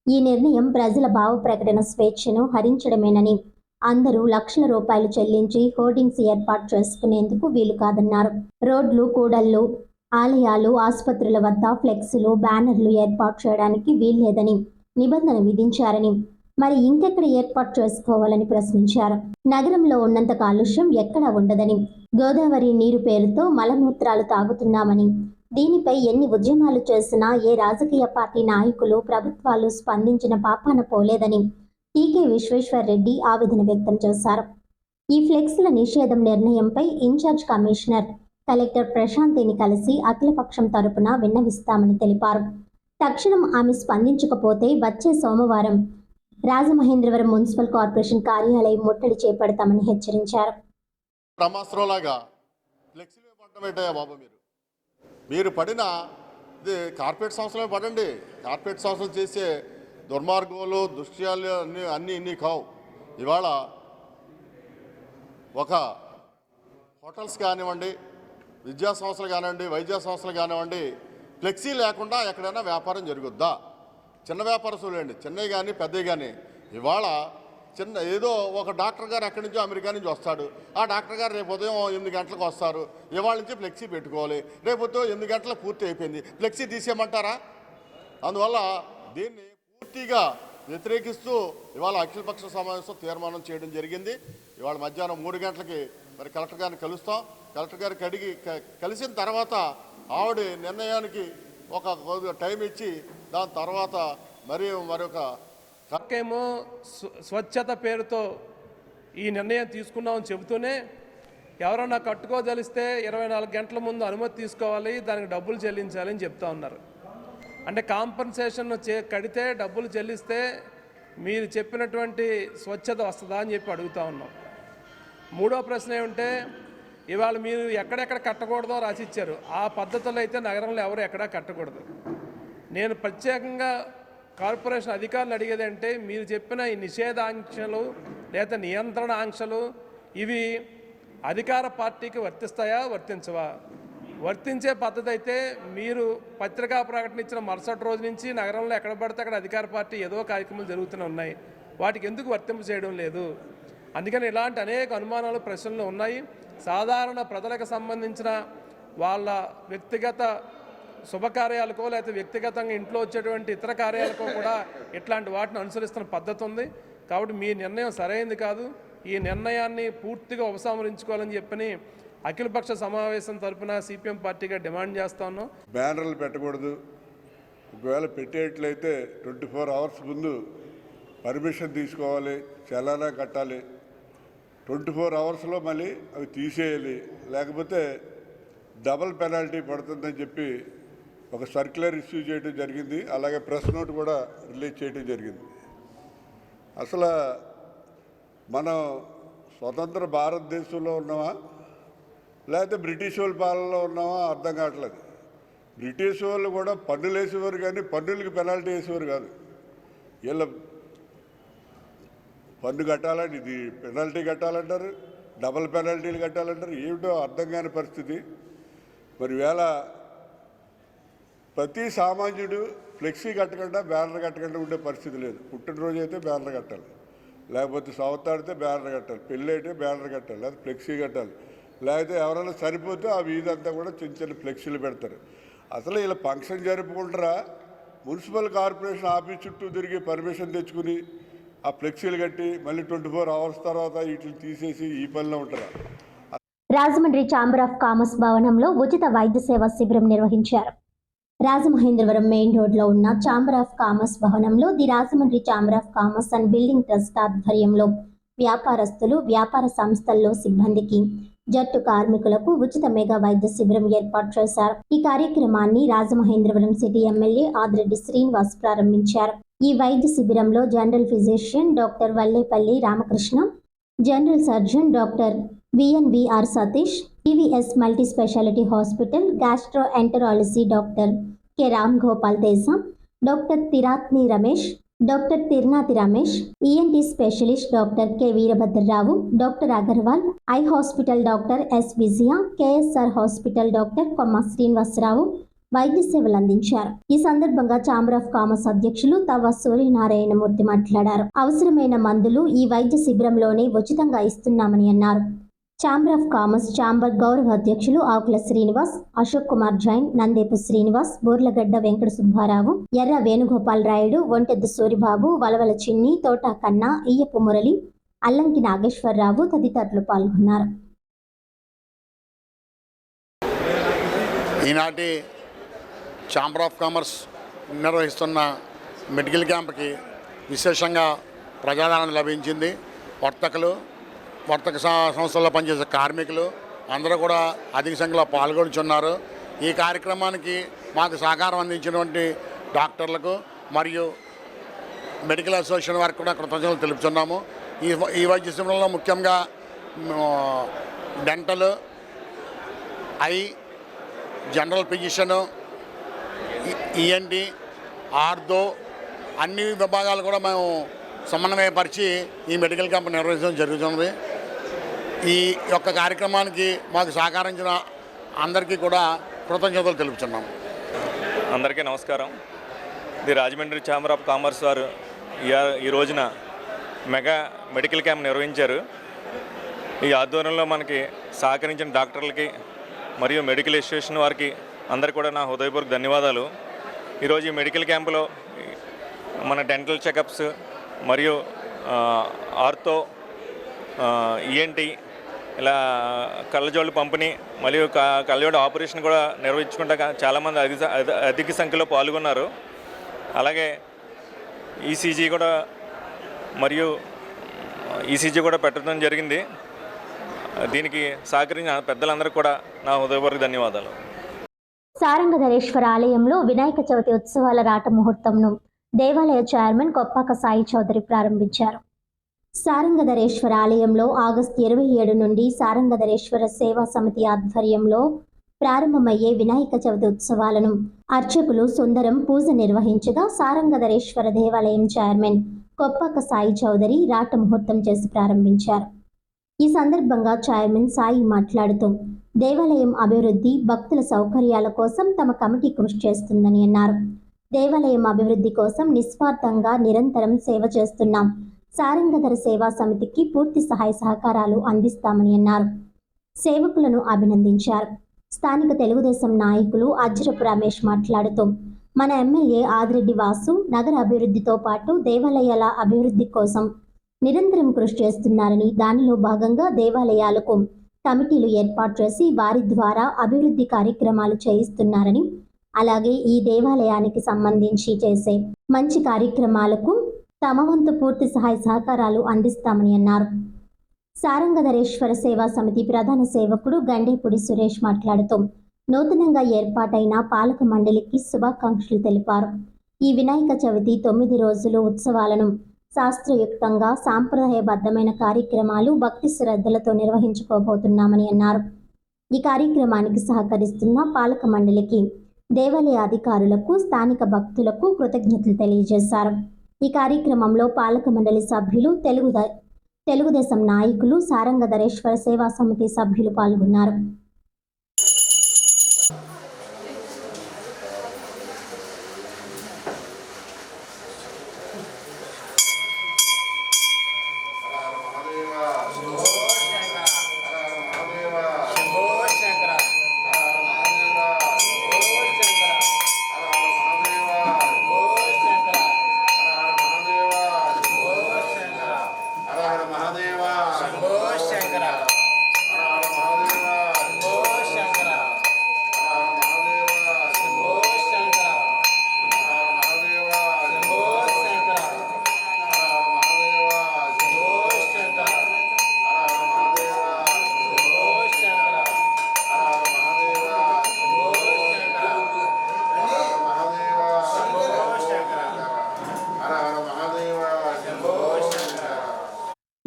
ఈ నిర్ణయం ప్రజల భావ ప్రకటన స్వేచ్ఛను హరించడమేనని, అందరూ లక్షల రూపాయలు చెల్లించి హోర్డింగ్స్ ఏర్పాటు చేసుకునేందుకు వీలు కాదన్నారు. రోడ్లు, కూడళ్లు, ఆలయాలు, ఆసుపత్రుల వద్ద ఫ్లెక్స్లు, బ్యానర్లు ఏర్పాటు చేయడానికి వీల్లేదని నిబంధన విధించారని, మరి ఇంకెక్కడ ఏర్పాటు చేసుకోవాలని ప్రశ్నించారు. నగరంలో ఉన్నంత కాలుష్యం ఎక్కడా ఉండదని, గోదావరి నీరు పేరుతో మలమూత్రాలు తాగుతున్నామని, దీనిపై ఎన్ని ఉద్యమాలు చేసినా ఏ రాజకీయ పార్టీ నాయకులు, ప్రభుత్వాలు స్పందించిన పాపాన పోలేదని టీకే విశ్వేశ్వర్రెడ్డి ఆవేదన వ్యక్తం చేశారు. ఈ ఫ్లెక్స్ల నిషేధం నిర్ణయంపై ఇన్ఛార్జ్ కమిషనర్ కలెక్టర్ ప్రశాంతిని కలిసి అఖిలపక్షం తరపున విన్నవిస్తామని తెలిపారు. తక్షణం ఆమె స్పందించకపోతే వచ్చే సోమవారం రాజమహేంద్రవరం మున్సిపల్ కార్పొరేషన్ కార్యాలయం ముట్టడి చేపడతామని హెచ్చరించారు. మీరు పడిన ఇది కార్పొరేట్ సంస్థలే పడండి. కార్పొరేట్ సంస్థలు చేసే దుర్మార్గములు, దుష్ట్యాలు అన్నీ ఇన్ని కావు. ఇవాళ ఒక హోటల్స్ కానివ్వండి, విద్యా సంస్థలు కానివ్వండి, వైద్య సంస్థలు కానివ్వండి, ఫ్లెక్సీ లేకుండా ఎక్కడైనా వ్యాపారం జరుగుద్దా? చిన్న వ్యాపారస్తులు అండి, చిన్నవి కానీ పెద్దవి కానీ. ఇవాళ చిన్న ఏదో ఒక డాక్టర్ గారు ఎక్కడి నుంచో అమెరికా నుంచి వస్తాడు. ఆ డాక్టర్ గారు రేపు ఉదయం 8 గంటలకు వస్తారు. ఇవాళ నుంచి ఫ్లెక్సీ పెట్టుకోవాలి. రేపు ఉదయం 8 గంటలకు పూర్తి అయిపోయింది, ఫ్లెక్సీ తీసేయమంటారా? అందువల్ల దీన్ని పూర్తిగా వ్యతిరేకిస్తూ ఇవాళ అఖిలపక్ష సమావేశం తీర్మానం చేయడం జరిగింది. ఇవాళ మధ్యాహ్నం 3 గంటలకి మరి కలెక్టర్ గారిని కలుస్తాం. కలెక్టర్ గారికి కలిసిన తర్వాత ఆవిడ నిర్ణయానికి ఒక టైం ఇచ్చి దాని తర్వాత మరొక ఏమో స్వచ్ఛత పేరుతో ఈ నిర్ణయం తీసుకున్నామని చెబుతూనే ఎవరన్నా కట్టుకోదలిస్తే 24 గంటల ముందు అనుమతి తీసుకోవాలి, దానికి డబ్బులు చెల్లించాలని చెప్తా ఉన్నారు. అంటే కాంపన్సేషన్ కడితే డబ్బులు చెల్లిస్తే మీరు చెప్పినటువంటి స్వచ్ఛత వస్తుందా అని చెప్పి అడుగుతూ ఉన్నాం. మూడో ప్రశ్న ఏమంటే, ఇవాళ మీరు ఎక్కడెక్కడ కట్టకూడదో రాసిచ్చారు. ఆ పద్ధతుల్లో అయితే నగరంలో ఎవరు ఎక్కడా కట్టకూడదు. నేను ప్రత్యేకంగా కార్పొరేషన్ అధికారులు అడిగేది అంటే, మీరు చెప్పిన ఈ నిషేధాంక్షలు లేదా నియంత్రణ ఆంక్షలు ఇవి అధికార పార్టీకి వర్తిస్తాయా, వర్తించవా? వర్తించే పద్ధతి అయితే మీరు పత్రికా ప్రకటన ఇచ్చిన మరుసటి రోజు నుంచి నగరంలో ఎక్కడ పడితే అక్కడ అధికార పార్టీ ఏదో కార్యక్రమాలు జరుగుతూనే ఉన్నాయి. వాటికి ఎందుకు వర్తింప చేయడం లేదు? అందుకని ఇలాంటి అనేక అనుమానాలు, ప్రశ్నలు ఉన్నాయి. సాధారణ ప్రజలకు సంబంధించిన వాళ్ళ వ్యక్తిగత శుభకార్యాలకో లేకపోతే వ్యక్తిగతంగా ఇంట్లో వచ్చేటువంటి ఇతర కార్యాలకో కూడా ఇట్లాంటి వాటిని అనుసరిస్తున్న పద్ధతి ఉంది. కాబట్టి మీ నిర్ణయం సరైనది కాదు. ఈ నిర్ణయాన్ని పూర్తిగా ఉపసంహరించుకోవాలని చెప్పని అఖిలపక్ష సమావేశం తరఫున సిపిఎం పార్టీగా డిమాండ్ చేస్తా ఉన్నాం. బ్యానర్లు పెట్టకూడదు. ఒకవేళ పెట్టేట్లయితే 24 అవర్స్ ముందు పర్మిషన్ తీసుకోవాలి, చలానా కట్టాలి. 24 అవర్స్లో మళ్ళీ అవి తీసేయాలి, లేకపోతే డబల్ పెనాల్టీ పడుతుందని చెప్పి ఒక సర్క్యులర్ ఇష్యూ చేయడం జరిగింది. అలాగే ప్రెస్ నోట్ కూడా రిలీజ్ చేయడం జరిగింది. అసలు మనం స్వతంత్ర భారతదేశంలో ఉన్నామా లేకపోతే బ్రిటిష్ వాళ్ళ పాలనలో ఉన్నామా అర్థం కావట్లేదు. బ్రిటిష్ వాళ్ళు కూడా పన్నులు వేసేవారు, కానీ పన్నులకి పెనాల్టీ వేసేవారు కాదు. వీళ్ళ పన్ను కట్టాలని ఇది పెనాల్టీ కట్టాలంటారు, డబల్ పెనాల్టీలు కట్టాలంటారు. ఏమిటో అర్థం కాని పరిస్థితి. మరి వేళ ప్రతి సామాన్యుడు ఫ్లెక్సీ కట్టకుండా, బ్యానర్ కట్టకుండా ఉండే పరిస్థితి లేదు. పుట్టినరోజు అయితే బ్యానర్ కట్టాలి, లేకపోతే సవతాడితే బ్యానర్ కట్టాలి, పెళ్ళి అయితే బ్యానర్ కట్టాలి, లేకపోతే ఫ్లెక్సీ కట్టాలి. లేకపోతే ఎవరైనా సరిపోతే ఆ వీధంతా కూడా చిన్న చిన్న ఫ్లెక్సీలు పెడతారు. అసలు ఇలా ఫంక్షన్ జరుపుకుంటారా? మున్సిపల్ కార్పొరేషన్ ఆఫీస్ చుట్టూ తిరిగి పర్మిషన్ తెచ్చుకుని ఆ ఫ్లెక్సీలు కట్టి మళ్ళీ 24 అవర్స్ తర్వాత వీటిని తీసేసి ఈ పనిలో ఉంటారా? రాజమండ్రి ఛాంబర్ ఆఫ్ కామర్స్ భవనంలో ఉచిత వైద్య సేవా శిబిరం నిర్వహించారు. రాజమహేంద్రవరం మెయిన్ రోడ్లో ఉన్న ఛాంబర్ ఆఫ్ కామర్స్ భవనంలో the Rajahmundry chamber of commerce and building trust ఆధ్వర్యంలో వ్యాపారస్తులు, వ్యాపార సంస్థల్లో సిబ్బందికి, జట్టు కార్మికులకు ఉచిత మెగా వైద్య శిబిరం ఏర్పాటు చేశారు. ఈ కార్యక్రమాన్ని రాజమహేంద్రవరం సిటీ ఎమ్మెల్యే ఆదిరెడ్డి శ్రీనివాస్ ప్రారంభించారు. ఈ వైద్య శిబిరంలో general physician doctor Vallepalli Ramakrishna, general surgeon doctor VNVR Satish, TVS multi speciality hospital gastroenterology doctor K Ram Gopal Teja, doctor Tiratni Ramesh, doctor Tirnati Ramesh, ENT specialist doctor K Veerabhadrarao, doctor Agarwal, eye hospital doctor S Vijaya, KSR hospital doctor Komma Srinivasarao వైద్య సేవలు అందించారు. ఈ సందర్భంగా chamber of commerce అధ్యక్షులు తవ్వ సూర్యనారాయణమూర్తి మాట్లాడారు. అవసరమైన మందులు ఈ వైద్య శిబిరంలోనే ఉచితంగా ఇస్తున్నామని అన్నారు. ఛాంబర్ ఆఫ్ కామర్స్ ఛాంబర్ గౌరవ అధ్యక్షులు ఆకుల శ్రీనివాస్, అశోక్ కుమార్ జైన్, నందేపు శ్రీనివాస్, బోర్లగడ్డ వెంకట సుబ్బారావు, ఎర్ర వేణుగోపాల్ రాయుడు, ఒంటెద్దు సూరిబాబు, వలవల చిన్ని, తోటా కన్నా, ఇయ్యపు మురళి, అల్లంకి నాగేశ్వరరావు తదితరులు పాల్గొన్నారు. ఈనాటి ఛాంబర్ ఆఫ్ కామర్స్ నిర్వహిస్తున్న మెడికల్ క్యాంప్కి విశేషంగా ప్రజాదరణ లభించింది. వర్తక సంస్థల్లో పనిచేసే కార్మికులు అందరూ కూడా అధిక సంఖ్యలో పాల్గొంటున్నారు. ఈ కార్యక్రమానికి మాకు సహకారం అందించినటువంటి డాక్టర్లకు మరియు మెడికల్ అసోసియేషన్ వారికి కూడా కృతజ్ఞతలు తెలుపుతున్నాము. ఈ వైద్య శిబిరంలో ముఖ్యంగా dental, I, general physician, ENT, ortho అన్ని విభాగాలు కూడా మేము సమన్వయపరిచి ఈ మెడికల్ క్యాంప్ నిర్వహించడం జరుగుతుంది. ఈ యొక్క కార్యక్రమానికి మాకు సహకరించిన అందరికీ కూడా కృతజ్ఞతలు తెలుపుతున్నాము. అందరికీ నమస్కారం. The Rajahmundry chamber of commerce వారు ఈ రోజున మెగా మెడికల్ క్యాంప్ నిర్వహించారు. ఈ ఆధ్వర్యంలో మనకి సహకరించిన డాక్టర్లకి మరియు మెడికల్ అసోసియేషన్ వారికి అందరికీ కూడా నా హృదయపూర్వక ధన్యవాదాలు. ఈరోజు ఈ మెడికల్ క్యాంపులో మన డెంటల్ చెకప్స్ మరియు ఆర్థో, ఈఎన్టీ, ఇలా కళ్ళజోళ్ళు పంపిణీ మరియు కళ్ళజోడు ఆపరేషన్ కూడా నిర్వహించుకుంటా చాలామంది అధిక సంఖ్యలో పాల్గొన్నారు. అలాగే ఈసీజీ కూడా పెట్టడం జరిగింది. దీనికి సహకరించిన పెద్దలందరికీ కూడా నా హృదయపూర్వక ధన్యవాదాలు. సారంగధరేశ్వర ఆలయంలో వినాయక చవితి ఉత్సవాల రాట ముహూర్తంను దేవాలయ చైర్మన్ కొప్పాక సాయి చౌదరి ప్రారంభించారు. సారంగధరేశ్వర ఆలయంలో ఆగస్టు 27 నుండి సారంగధరేశ్వర సేవా సమితి ఆధ్వర్యంలో ప్రారంభమయ్యే వినాయక చవితి ఉత్సవాలను అర్చకులు సుందరం పూజ నిర్వహించగా సారంగధరేశ్వర దేవాలయం చైర్మన్ కొప్పాక సాయి చౌదరి రాట ముహూర్తం చేసి ప్రారంభించారు. ఈ సందర్భంగా చైర్మన్ సాయి మాట్లాడుతూ దేవాలయం అభివృద్ధి, భక్తుల సౌకర్యాల కోసం తమ కమిటీ కృషి చేస్తుందని అన్నారు. దేవాలయం అభివృద్ధి కోసం నిస్వార్థంగా నిరంతరం సేవ చేస్తున్నాం. సారంగధర సేవా సమితికి పూర్తి సహాయ సహకారాలు అందిస్తామని అన్నారు. సేవకులను అభినందించారు. స్థానిక తెలుగుదేశం నాయకులు అజ్జరపు రమేష్ మాట్లాడుతూ మన ఎమ్మెల్యే ఆదిరెడ్డి వాసు నగర అభివృద్ధితో పాటు దేవాలయాల అభివృద్ధి కోసం నిరంతరం కృషి చేస్తున్నారని, దానిలో భాగంగా దేవాలయాలకు కమిటీలు ఏర్పాటు చేసి వారి ద్వారా అభివృద్ధి కార్యక్రమాలు చేయిస్తున్నారని, అలాగే ఈ దేవాలయానికి సంబంధించి చేసే మంచి కార్యక్రమాలకు తమ వంతు పూర్తి సహాయ సహకారాలు అందిస్తామని అన్నారు. సారంగధరేశ్వర సేవా సమితి ప్రధాన సేవకుడు గండేపూడి సురేష్ మాట్లాడుతూ నూతనంగా ఏర్పాటైన పాలక మండలికి శుభాకాంక్షలు తెలిపారు. ఈ వినాయక చవితి 9 రోజులు ఉత్సవాలను శాస్త్రయుక్తంగా సాంప్రదాయబద్ధమైన కార్యక్రమాలు భక్తి శ్రద్ధలతో నిర్వహించుకోబోతున్నామని అన్నారు. ఈ కార్యక్రమానికి సహకరిస్తున్న పాలక మండలికి, దేవాలయ అధికారులకు, స్థానిక భక్తులకు కృతజ్ఞతలు తెలియజేశారు. ఈ కార్యక్రమంలో పాలక మండలి సభ్యులు, తెలుగుదేశం నాయకులు, సారంగధరేశ్వర సేవా సమితి సభ్యులు పాల్గొన్నారు. శంకర శంకర శంభో శంకర శంభో శంకర శంభో శంకర శంభో శంకర శంభో శంకర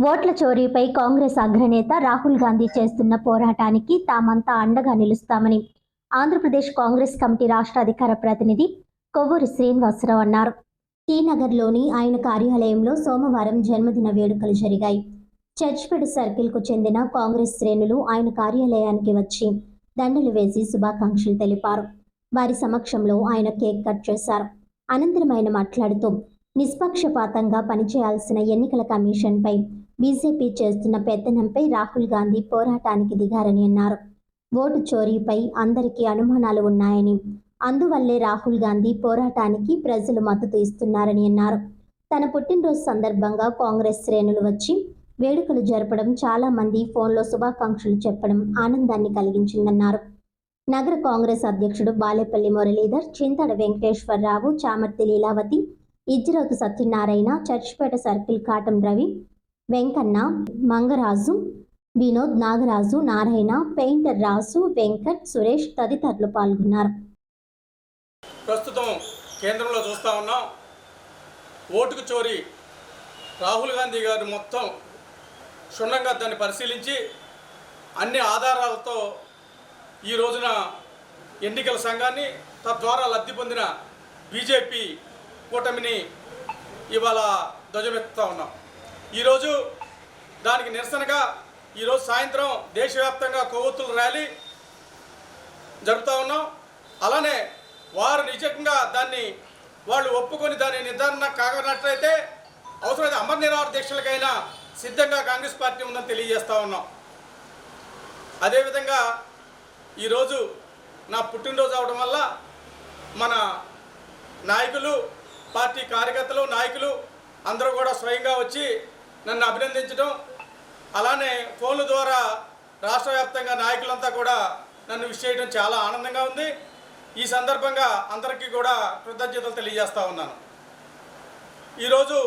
ఓట్ల చోరీపై కాంగ్రెస్ అగ్రనేత రాహుల్ గాంధీ చేస్తున్న పోరాటానికి తామంతా అండగా నిలుస్తామని ఆంధ్రప్రదేశ్ కాంగ్రెస్ కమిటీ రాష్ట్ర అధికార ప్రతినిధి కొవ్వూరి శ్రీనివాసరావు అన్నారు. టీనగర్లోని ఆయన కార్యాలయంలో సోమవారం జన్మదిన వేడుకలు జరిగాయి. చర్చ్పేట సర్కిల్కు చెందిన కాంగ్రెస్ శ్రేణులు ఆయన కార్యాలయానికి వచ్చి దండలు వేసి శుభాకాంక్షలు తెలిపారు. వారి సమక్షంలో ఆయన కేక్ కట్ చేశారు. అనంతరం ఆయన మాట్లాడుతూ నిష్పక్షపాతంగా పనిచేయాల్సిన ఎన్నికల కమిషన్పై బీజేపీ చేస్తున్న పెత్తనంపై రాహుల్ గాంధీ పోరాటానికి దిగారని అన్నారు. ఓటు చోరీపై అందరికీ అనుమానాలు ఉన్నాయని, అందువల్లే రాహుల్ గాంధీ పోరాటానికి ప్రజలు మద్దతు ఇస్తున్నారని అన్నారు. తన పుట్టినరోజు సందర్భంగా కాంగ్రెస్ శ్రేణులు వచ్చి వేడుకలు జరపడం, చాలా మంది ఫోన్లో శుభాకాంక్షలు చెప్పడం ఆనందాన్ని కలిగించిందన్నారు. నగర కాంగ్రెస్ అధ్యక్షుడు బాలేపల్లి మురళీధర్, చింతడ వెంకటేశ్వరరావు, చామర్తి లీలావతి, ఇజ్జిరౌతు సత్యనారాయణ, చర్చ్పేట సర్కిల్ కాటం రవి, వెంకన్న, మంగరాజు, వినోద్, నాగరాజు, నారాయణ, పెయింటర్ రాజు, వెంకట్, సురేష్ తదితరులు పాల్గొన్నారు. ప్రస్తుతం కేంద్రంలో చూస్తూ ఉన్నాం. ఓటుకు చోరీ రాహుల్ గాంధీ గారు మొత్తం క్షుణ్ణంగా దాన్ని పరిశీలించి అన్ని ఆధారాలతో ఈ రోజున ఎన్నికల సంఘాన్ని, తద్వారా లబ్ధి పొందిన బీజేపీ కూటమిని ఇవాళ ధ్వజమెత్తుతూ ఉన్నాం. ఈరోజు దానికి నిరసనగా ఈరోజు సాయంత్రం దేశవ్యాప్తంగా కొవ్వొత్తుల ర్యాలీ జరుపుతూ ఉన్నాం. అలానే వారు నిజంగా దాన్ని వాళ్ళు ఒప్పుకొని దాని నిర్ధారణ కాగనట్లయితే అవసరమైతే అమర నిరాహార దీక్షలకైనా సిద్ధంగా కాంగ్రెస్ పార్టీ ఉందని తెలియజేస్తూ ఉన్నాం. అదేవిధంగా ఈరోజు నా పుట్టినరోజు అవడం వల్ల మన నాయకులు, పార్టీ కార్యకర్తలు, నాయకులు అందరూ కూడా స్వయంగా వచ్చి నన్ను అభినందించడం, అలానే ఫోన్ల ద్వారా రాష్ట్ర వ్యాప్తంగా నాయకులంతా కూడా నన్ను విష్ చేయడం చాలా ఆనందంగా ఉంది. ఈ సందర్భంగా అందరికీ కూడా కృతజ్ఞతలు తెలియజేస్తూ ఉన్నాను. ఈరోజు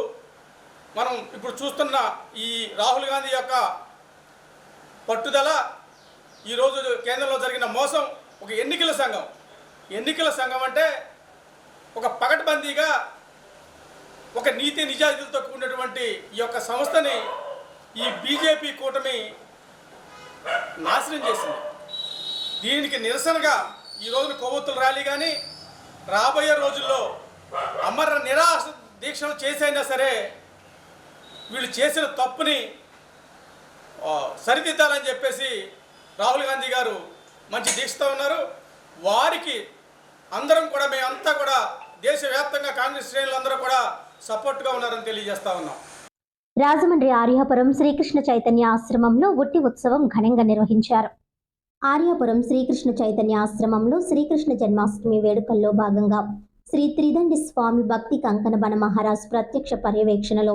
మనం ఇప్పుడు చూస్తున్న ఈ రాహుల్ గాంధీ యొక్క పట్టుదల, ఈరోజు కేంద్రంలో జరిగిన మోసం, ఒక ఎన్నికల సంఘం అంటే ఒక పకడ్బందీగా ఒక నీతి నిజాయితీలతో కూడినటువంటి ఈ యొక్క సంస్థని ఈ బీజేపీ కూటమి నాశనం చేసింది. దీనికి నిరసనగా ఈ రోజున కొవ్వొత్తుల ర్యాలీ కానీ, రాబోయే రోజుల్లో అమర నిరాశ దీక్షలు చేసైనా సరే వీళ్ళు చేసిన తప్పుని సరిదిద్దాలని చెప్పేసి రాహుల్ గాంధీ గారు మంచి దీక్షతో ఉన్నారు. వారికి అందరం కూడా, మేమంతా కూడా దేశవ్యాప్తంగా కాంగ్రెస్ శ్రేణులందరూ కూడా సపోర్ట్గా ఉన్నారని తెలియజేస్తా ఉన్నాం. రాజమండ్రి ఆర్యాపురం శ్రీకృష్ణ చైతన్య ఆశ్రమంలో ఉట్టి ఉత్సవం ఘనంగా నిర్వహించారు. ఆర్యాపురం శ్రీకృష్ణ చైతన్య ఆశ్రమంలో శ్రీకృష్ణ జన్మాష్టమి వేడుకల్లో భాగంగా శ్రీ త్రిదండి స్వామి భక్తి కంకణ బన మహారాజ్ ప్రత్యక్ష పర్యవేక్షణలో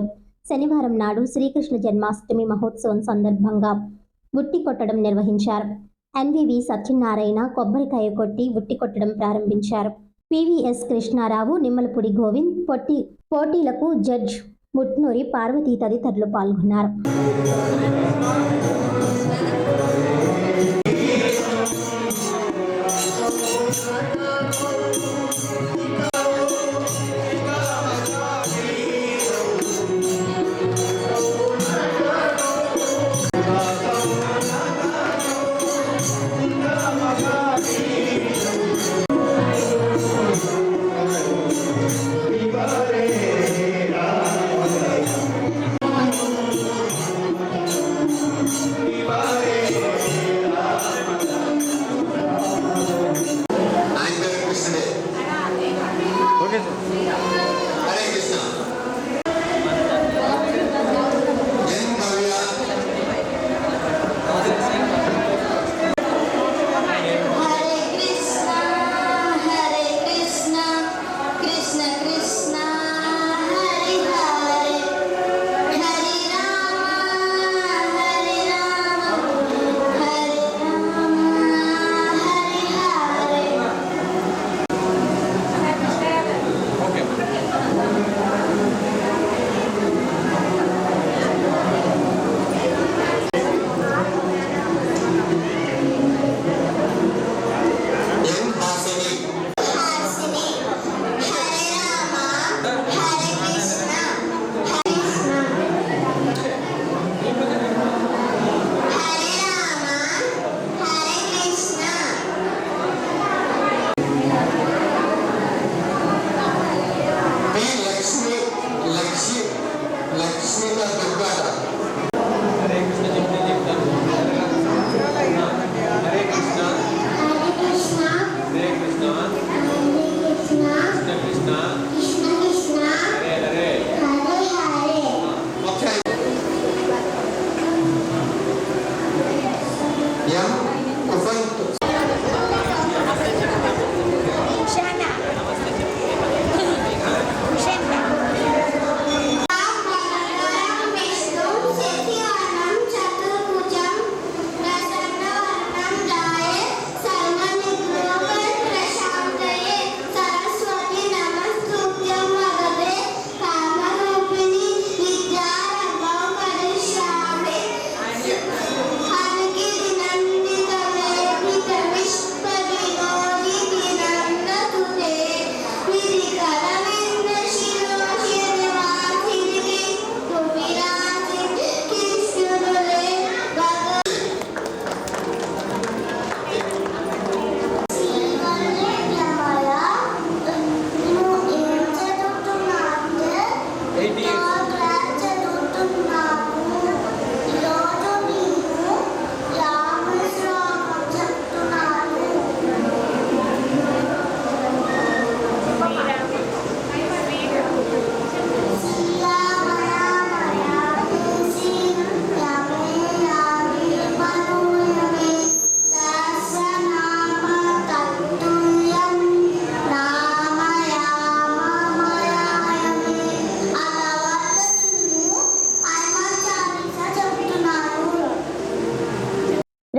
శనివారం నాడు శ్రీకృష్ణ జన్మాష్టమి మహోత్సవం సందర్భంగా ఉట్టి కొట్టడం నిర్వహించారు. ఎన్వివి సత్యనారాయణ కొబ్బరికాయ కొట్టి ఉట్టి కొట్టడం ప్రారంభించారు. పివిఎస్ కృష్ణారావు, నిమ్మలపూడి గోవింద్, పోటీలకు జడ్జ్ ముట్నూరి పార్వతీ తదితరులు పాల్గొన్నారు.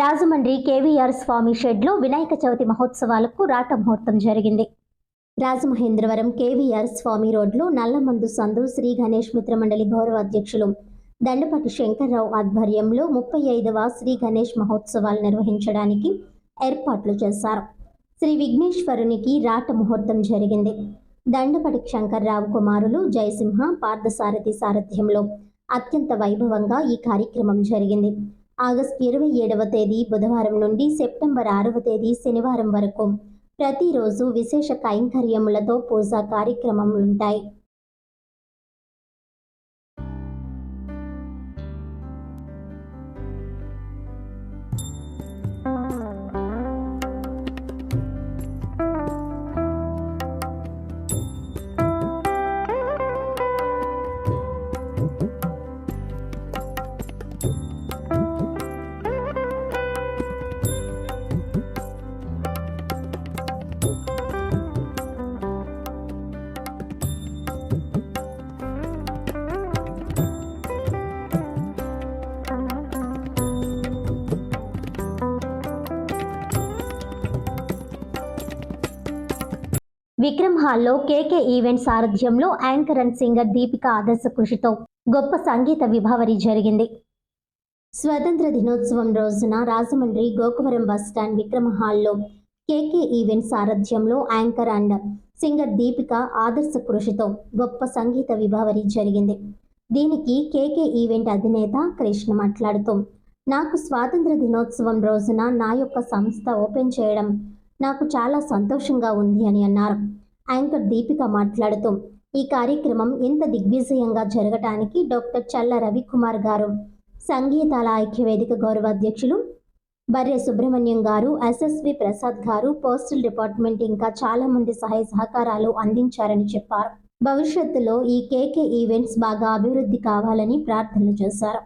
రాజమండ్రి కేవీఆర్ స్వామి షెడ్లో వినాయక చవితి మహోత్సవాలకు రాట ముహూర్తం జరిగింది. రాజమహేంద్రవరం కేవీఆర్ స్వామి రోడ్లో నల్లమందు సందు శ్రీ గణేష్ మిత్ర మండలి గౌరవ అధ్యక్షులు దండపాటి శంకర్రావు ఆధ్వర్యంలో 35వ శ్రీ గణేష్ మహోత్సవాలు నిర్వహించడానికి ఏర్పాట్లు చేశారు. శ్రీ విఘ్నేశ్వరునికి రాట ముహూర్తం జరిగింది. దండపాటి శంకర్రావు కుమారులు జయసింహ పార్థసారథి సారథ్యంలో అత్యంత వైభవంగా ఈ కార్యక్రమం జరిగింది. ఆగస్టు 27వ తేదీ బుధవారం నుండి సెప్టెంబర్ 6వ తేదీ శనివారం వరకు ప్రతిరోజు విశేష కైంకర్యములతో పూజా కార్యక్రమాలుంటాయి. విక్రమ్ హాల్లో కేకే ఈవెంట్ సారథ్యంలో యాంకర్ అండ్ సింగర్ దీపిక ఆదర్శ కృషితో గొప్ప సంగీత విభావరి జరిగింది. స్వతంత్ర దినోత్సవం రోజున రాజమండ్రి గోకవరం బస్టాండ్ విక్రమ్ హాల్లో కేకే ఈవెంట్ సారథ్యంలో యాంకర్ అండ్ సింగర్ దీపిక ఆదర్శ కృషితో గొప్ప సంగీత విభావరి జరిగింది. దీనికి కేకే ఈవెంట్ అధినేత కృష్ణ మాట్లాడుతూ, నాకు స్వాతంత్ర దినోత్సవం రోజున నా యొక్క సంస్థ ఓపెన్ చేయడం నాకు చాలా సంతోషంగా ఉంది అని అన్నారు. యాంకర్ దీపిక మాట్లాడుతూ, ఈ కార్యక్రమం ఇంత దిగ్విజయంగా జరగటానికి డాక్టర్ చల్ల రవికుమార్ గారు, సంగీతాల ఐక్యవేదిక గౌరవ అధ్యక్షులు బర్రె సుబ్రహ్మణ్యం గారు, ఎస్ఎస్వి ప్రసాద్ గారు, పోస్టల్ డిపార్ట్మెంట్ ఇంకా చాలా మంది సహాయ సహకారాలు అందించారని చెప్పారు. భవిష్యత్తులో ఈ కేకే ఈవెంట్స్ బాగా అభివృద్ధి కావాలని ప్రార్థనలు చేశారు.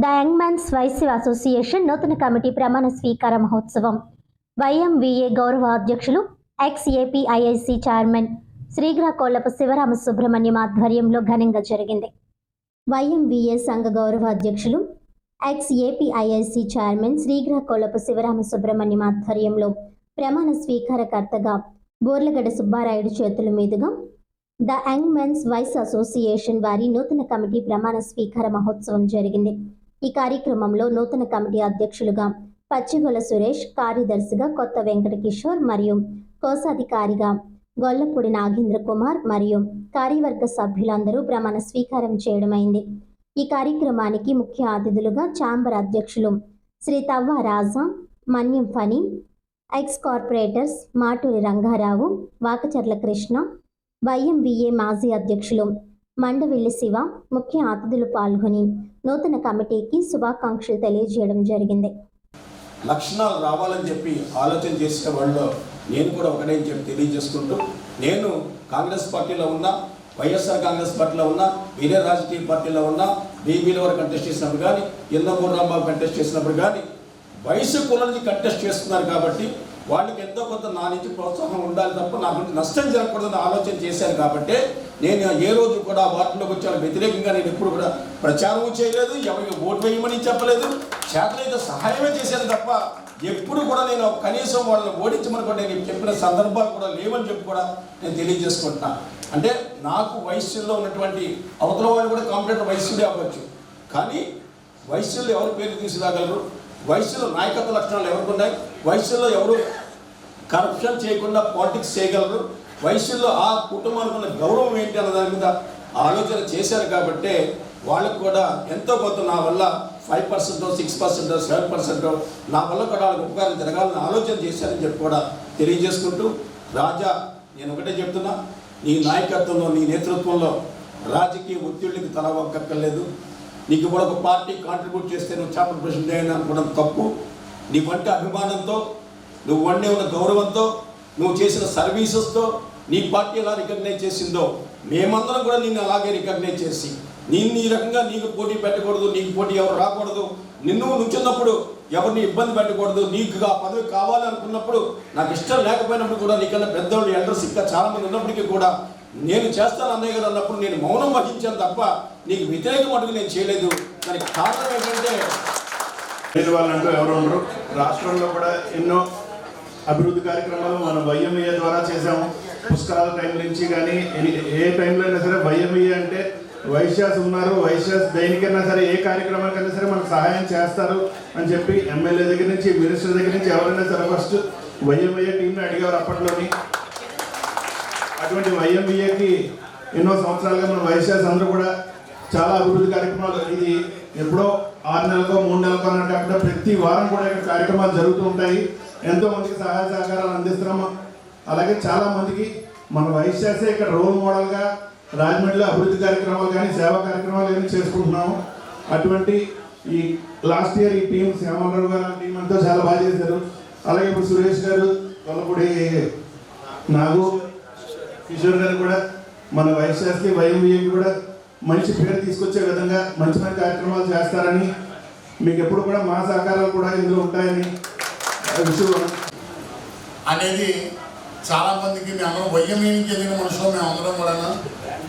The young man's Vysya association నూతన కమిటీ ప్రమాణ స్వీకార మహోత్సవం వైఎంవిఏ గౌరవ అధ్యక్షులు ఎక్స్-ఏపీఐఐసి చైర్మన్ శ్రీగ్రాకొల్లపు శివరామ సుబ్రహ్మణ్యం ఆధ్వర్యంలో ఘనంగా జరిగింది. వైఎంవిఏ సంఘ గౌరవ అధ్యక్షులు ఎక్స్-ఏపీఐఐసి చైర్మన్ శ్రీగ్రాకొల్లపు శివరామ సుబ్రహ్మణ్యం ఆధ్వర్యంలో ప్రమాణ స్వీకారకర్తగా బోర్లగడ్డ సుబ్బారాయుడు చేతుల మీదుగా the young man's Vysya association వారి నూతన కమిటీ ప్రమాణ స్వీకార మహోత్సవం జరిగింది. ఈ కార్యక్రమంలో నూతన కమిటీ అధ్యక్షులుగా పచ్చిగొల్ల సురేష్, కార్యదర్శిగా కొత్త వెంకట కిషోర్ మరియు కోశాధికారిగా గొల్లపూడి నాగేంద్ర కుమార్ మరియు కార్యవర్గ సభ్యులందరూ ప్రమాణ స్వీకారం చేయడమైంది. ఈ కార్యక్రమానికి ముఖ్య అతిథులుగా ఛాంబర్ అధ్యక్షులు శ్రీ తవ్వ రాజా, మన్యం Phani, X corporators Maturi Rangarao, Vakacharla Krishna, YMVA మాజీ అధ్యక్షులు మండవిల్లి శివ ముఖ్య అతిథులు పాల్గొని నూతన కమిటీకి శుభాకాంక్షలు తెలియజేయడం జరిగింది. లక్షణాలు రావాలని చెప్పి ఆలోచన చేసే వాళ్ళు నేను కూడా ఒకటే చెప్పి తెలియజేసుకుంటూ, నేను కాంగ్రెస్ పార్టీలో ఉన్నా, వైఎస్ఆర్ కాంగ్రెస్ పార్టీలో ఉన్నా, వేరే రాజకీయ పార్టీలో ఉన్నా, బీబీల వరకు కంటెస్ట్ చేసినప్పుడు కానీ, ఎన్నమూరు రాంబాబు కంటెస్ట్ చేసినప్పుడు కానీ వయసు కులని కంటెస్ట్ చేస్తున్నారు కాబట్టి వాళ్ళకి ఎంతో కొంత నా నుంచి ప్రోత్సాహం ఉండాలి తప్ప నా గురించి నష్టం జరగకూడదని ఆలోచన చేశాను. కాబట్టి నేను ఏ రోజు కూడా వాటిలోకి వచ్చే వ్యతిరేకంగా నేను ఎప్పుడు కూడా ప్రచారం చేయలేదు, ఎవరికి ఓటు వేయమని చెప్పలేదు, చేతనైతే సహాయమే చేశాను తప్ప ఎప్పుడు కూడా నేను కనీసం వాళ్ళని ఓడించమని కూడా నేను చెప్పిన సందర్భాలు కూడా లేవని చెప్పి కూడా నేను తెలియజేసుకుంటున్నాను. అంటే నాకు వయస్సులో ఉన్నటువంటి అవతల వాళ్ళు కూడా కాంపిటేటర్ వయస్సుడే అవ్వచ్చు, కానీ వయస్సులో ఎవరు పేరు తీసుకురాగలరు, వయస్సులో నాయకత్వ లక్షణాలు ఎవరికి ఉన్నాయి, వయస్సులో ఎవరు కరప్షన్ చేయకుండా పాలిటిక్స్ చేయగలరు, వయస్సులో ఆ కుటుంబానికి ఉన్న గౌరవం ఏంటి అన్న దాని మీద ఆలోచన చేశారు. కాబట్టి వాళ్ళకు కూడా ఎంతో కొంత నా వల్ల 5%, 6%, 7% నా వల్ల కూడా వాళ్ళకి ఉపకారం జరగాలని ఆలోచన చేశారని చెప్పి కూడా తెలియజేసుకుంటూ, రాజా నేను ఒకటే చెప్తున్నా, నీ నాయకత్వంలో నీ నేతృత్వంలో రాజకీయ ఒత్తిళ్ళకి తల ఒక్కక్కర్లేదు. నీకు కూడా ఒక పార్టీ కాంట్రిబ్యూట్ చేస్తే నువ్వు ఛాంబర్ ప్రెసిడెంట్ అయ్యాను అనుకోవడం తప్పు. నీ వంటి అభిమానంతో, నువ్వు వండే ఉన్న గౌరవంతో, నువ్వు చేసిన సర్వీసెస్తో నీ పార్టీ ఎలా రికగ్నైజ్ చేసిందో మేమందరం కూడా నిన్ను అలాగే రికగ్నైజ్ చేసి నిన్ను ఈ రకంగా నీకు పోటీ పెట్టకూడదు, నీకు పోటీ ఎవరు రాకూడదు, నిన్ను నుంచున్నప్పుడు ఎవరిని ఇబ్బంది పెట్టకూడదు, నీకు ఆ పదవి కావాలనుకున్నప్పుడు నాకు ఇష్టం లేకపోయినప్పుడు కూడా నీకన్నా పెద్దవాళ్ళు ఎల్డర్స్ ఇంకా చాలామంది ఉన్నప్పటికీ కూడా నేను చేస్తాను అన్నయ్య గారు అన్నప్పుడు నేను మౌనం వహించాను తప్ప నీకు వ్యతిరేకం అడుగు నేను చేయలేదు. దానికి కారణం ఏంటంటే వాళ్ళంటూ ఎవరు ఉండరు. రాష్ట్రంలో కూడా ఎన్నో అభివృద్ధి కార్యక్రమాలు మనం వైఎంఏ ద్వారా చేసాము. పుష్కరాల టైం నుంచి కానీ ఏ టైంలో అయినా సరే వైఎంఈఏ అంటే వైశ్యాస్ ఉన్నారు, వైశ్యాస్ దేనికైనా సరే ఏ కార్యక్రమానికైనా సరే మనకు సహాయం చేస్తారు అని చెప్పి ఎమ్మెల్యే దగ్గర నుంచి మినిస్టర్ దగ్గర నుంచి ఎవరైనా సరే ఫస్ట్ వైఎంఈఏ టీంని అడిగేవారు అప్పట్లోని. అటువంటి వైఎంఈఏకి ఎన్నో సంవత్సరాలుగా మన వైశ్యాస్ అందరూ కూడా చాలా అభివృద్ధి కార్యక్రమాలు, ఇది ఎప్పుడో 6 నెలలకో 3 నెలలకో అన్నట్టు కాకుండా ప్రతి వారం కూడా ఇక్కడ కార్యక్రమాలు జరుగుతూ ఉంటాయి. ఎంతో మందికి సహాయ సహకారాలు అందిస్తున్నాము. అలాగే చాలా మందికి మన వైశ్యాసే ఇక్కడ రోల్ మోడల్గా రాజమండ్రిలో అభివృద్ధి కార్యక్రమాలు కానీ సేవా కార్యక్రమాలు కానీ చేసుకుంటున్నాము. అటువంటి ఈ లాస్ట్ ఇయర్ ఈ టీం శ్యామలరావు గారు టీం అంతా చాలా బాగా చేశారు. అలాగే ఇప్పుడు సురేష్ గారు, కొల్లపూడి నాగు, కిషోర్ గారు కూడా మన వైశ్యాస్కి వైఎంఈఏకి కూడా మంచి పేరు తీసుకొచ్చే విధంగా మంచి మంచి కార్యక్రమాలు చేస్తారని, మీకు ఎప్పుడు కూడా మా సహకారాలు కూడా ఇందులో ఉంటాయని విషయం అనేది చాలామందికి మేము వైఎంఏకి చెందిన మనుషులు మేమందరం కూడా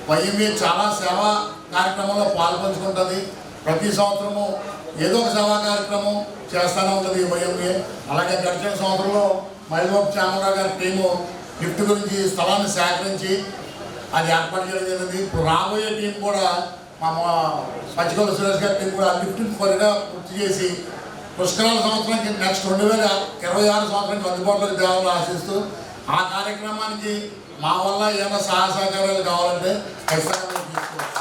వైఎంఏ చాలా సేవా కార్యక్రమంలో పాల్పంచుకుంటుంది. ప్రతి సంవత్సరము ఏదో ఒక సేవా కార్యక్రమం చేస్తూనే ఉంటుంది వైఎంఏ. అలాగే గడిచిన సంవత్సరంలో మైలవరపు శ్యామరావు గారి టీము గిఫ్ట్ గురించి స్థలాన్ని సేకరించి అది ఏర్పాటు చేయడం జరిగింది. ఇప్పుడు రాబోయే టీం కూడా మా పచ్చికొల్ల సురేష్ గారి టీం కూడా లిఫ్ట్ త్వరగా పూర్తి చేసి పుష్కరాల సంవత్సరానికి నెక్స్ట్ 2026 సంవత్సరానికి అందుబాటులోకి తేవాలని ఆశిస్తూ ఆ కార్యక్రమానికి మా వల్ల ఏమైనా సహాయ సహకారాలు కావాలంటే ఖచ్చితంగా తీసుకోవచ్చు.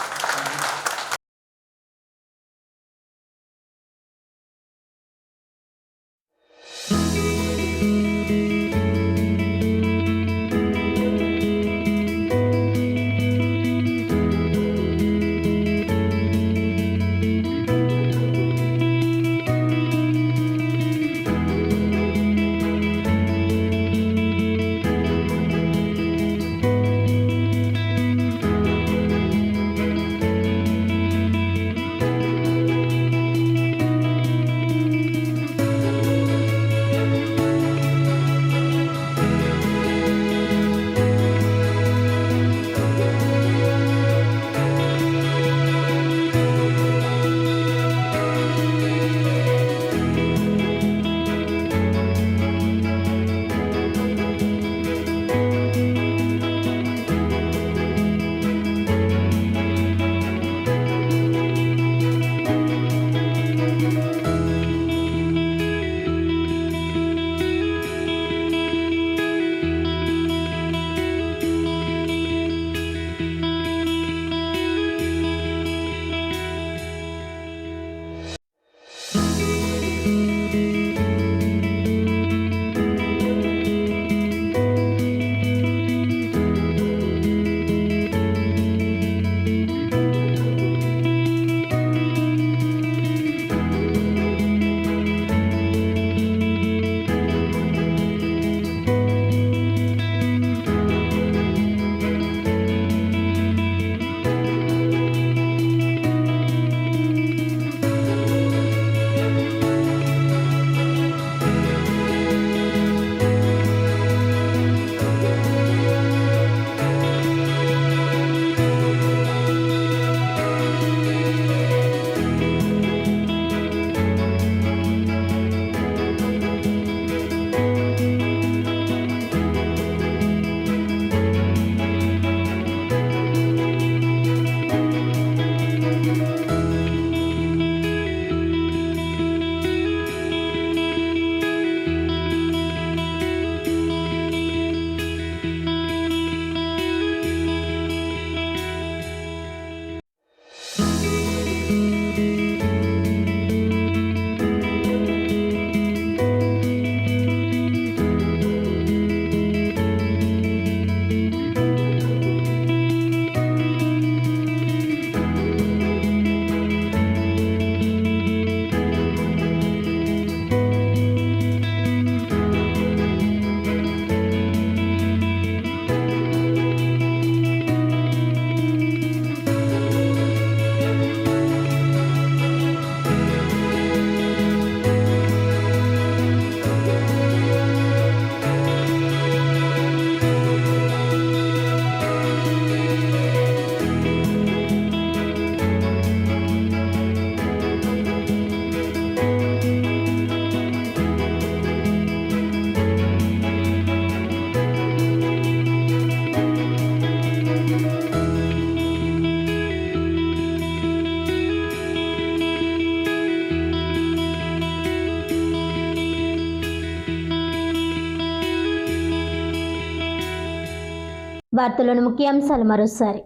వార్తలోని ముఖ్యాంశాలు మరోసారి.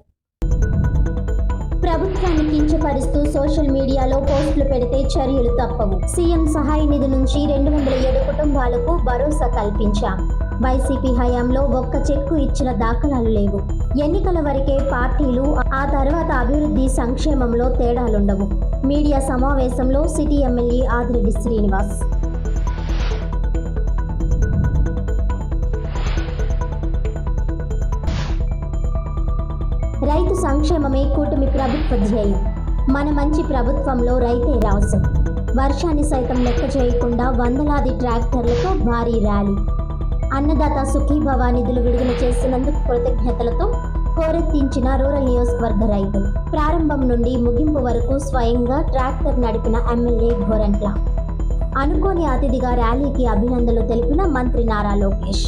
ప్రభుత్వాన్ని కించపరుస్తూ సోషల్ మీడియాలో పోస్టులు పెడితే చర్యలు తప్పవు. సీఎం సహాయ నిధి నుంచి 207 కుటుంబాలకు భరోసా కల్పించాం. వైసీపీ హయాంలో ఒక్క చెక్కు ఇచ్చిన దాఖలాలు లేవు. ఎన్నికల వరకే పార్టీలు, ఆ తర్వాత అభివృద్ధి సంక్షేమంలో తేడాలుండవు. మీడియా సమావేశంలో సిటీ ఎమ్మెల్యే ఆదిరెడ్డి శ్రీనివాస్. రైతు సంక్షేమమే కూటమి ప్రభుత్వ ధ్యేయం. మన మంచి ప్రభుత్వంలో రైతే రాసు. వర్షాన్ని సైతం లెక్క చేయకుండా వందలాది ట్రాక్టర్లతో భారీ ర్యాలీ. అన్నదాత సుఖీభవ నిధులు విడుదల చేసినందుకు కృతజ్ఞతలతో హోరెత్తించిన రూరల్ నియోజకవర్గ రైతులు. ప్రారంభం నుండి ముగింపు వరకు స్వయంగా ట్రాక్టర్ నడిపిన ఎమ్మెల్యే గోరంట్ల. అనుకోని అతిథిగా ర్యాలీకి అభినందనలు తెలిపిన మంత్రి నారా లోకేష్.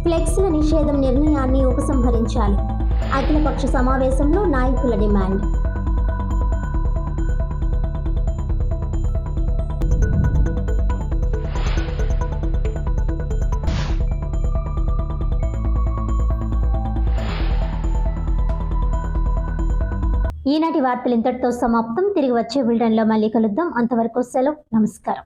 ఫ్లెక్స్ల నిషేధం నిర్ణయాన్ని ఉపసంహరించాలి. అఖిలపక్ష సమావేశంలో నాయకుల డిమాండ్. ఈనాటి వార్తలు ఇంతటితో సమాప్తం. తిరిగి వచ్చే బులెటిన్లో మళ్ళీ కలుద్దాం. అంతవరకు సెలవు. నమస్కారం.